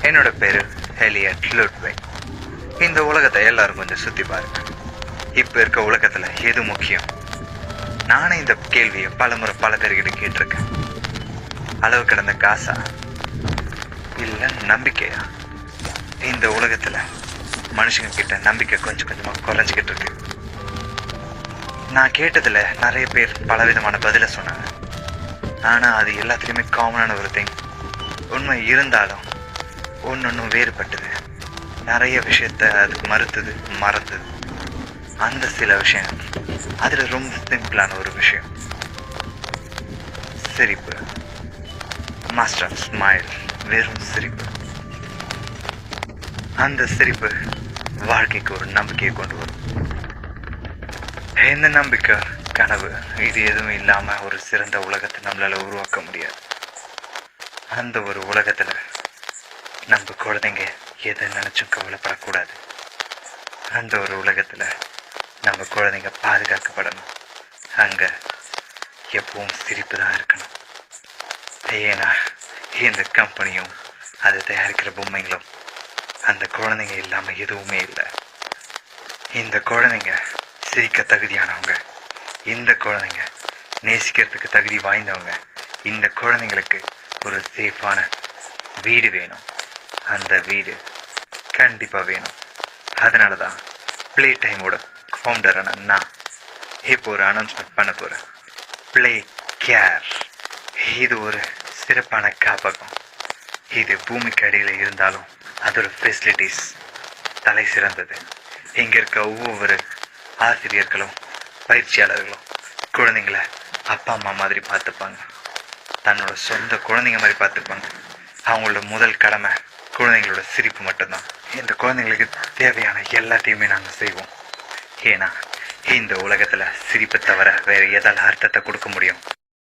என்னோட பேரு Eliot Ludwig. இந்த உலகத்தை எல்லாரும் கொஞ்சம் சுத்தி பாருங்க. இப்ப இருக்க உலகத்துல எது முக்கியம்? நானே இந்த கேள்வியை பலமுறை பல பேர்கிட்ட கேட்டிருக்கேன். அளவு கடந்த காசா, இல்ல நம்பிக்கையா? இந்த உலகத்துல மனுஷங்க கிட்ட நம்பிக்கை கொஞ்சம் கொஞ்சமா குறைஞ்சிக்கிட்டு இருக்கு. நான் கேட்டதுல நிறைய பேர் பலவிதமான பதில சொன்னாங்க. ஆனா அது எல்லாத்துலயுமே காமனான ஒரு திங். உண்மை இருந்தாலும் ஒன்னொன்னும் வேறுபட்டது. நிறைய விஷயத்த அது மறந்தது. அந்த சில விஷயம் அதுல ரொம்ப சிம்பிளான ஒரு விஷயம், சிரிப்பு. மாஸ்டர் ஸ்மைல், வெறும் சிரிப்பு. அந்த சிரிப்பு வாழ்க்கைக்கு ஒரு நம்பிக்கையை கொண்டு வரும். இந்த நம்பிக்கை கனவு இது எதுவும் இல்லாம ஒரு சிறந்த உலகத்தை நம்மளால உருவாக்க முடியாது. அந்த ஒரு உலகத்துல நம்ம குழந்தைங்க எதை நினைச்சும் கவலைப்படக்கூடாது. அந்த ஒரு உலகத்துல நம்ம குழந்தைங்க பாதுகாக்கப்படணும். அங்க எப்பவும் சிரிப்பு தான் இருக்கணும். ஏன்னா இந்த கம்பெனியும் அதை தயாரிக்கிற பொம்மைங்களும் அந்த குழந்தைங்க இல்லாம எதுவுமே இல்லை. இந்த குழந்தைங்க சிரிக்க தகுதியானவங்க. இந்த குழந்தைங்க நேசிக்கிறதுக்கு தகுதி வாய்ந்தவங்க. இந்த குழந்தைங்களுக்கு ஒரு சேஃபான வீடு வேணும். அந்த வீடு கண்டிப்பா வேணும். அதனாலதான் பிளே டைமோட ஃபவுண்டரான நான் இப்போ ஒரு அனௌன்ஸ்மெண்ட் பண்ண போறேன். Play care. இது ஒரு சிறப்பான காப்பகம். இது பூமிக்கு அடியில் இருந்தாலும் அதோட ஃபெசிலிட்டிஸ் தலை சிறந்தது. இங்க இருக்க ஒவ்வொரு ஆசிரியர்களும் பயிற்சியாளர்களும் குழந்தைங்கள அப்பா அம்மா மாதிரி பார்த்துப்பாங்க. தன்னோட சொந்த குழந்தைங்க மாதிரி பார்த்துப்பாங்க. அவங்களோட முதல் கடமை குழந்தைங்களோட சிரிப்பு மட்டும்தான். இந்த குழந்தைங்களுக்கு தேவையான எல்லாத்தையுமே நாங்கள் செய்வோம். ஏன்னா இந்த உலகத்துல சிரிப்பை தவிர வேற ஏதாவது அர்த்தத்தை கொடுக்க முடியும்?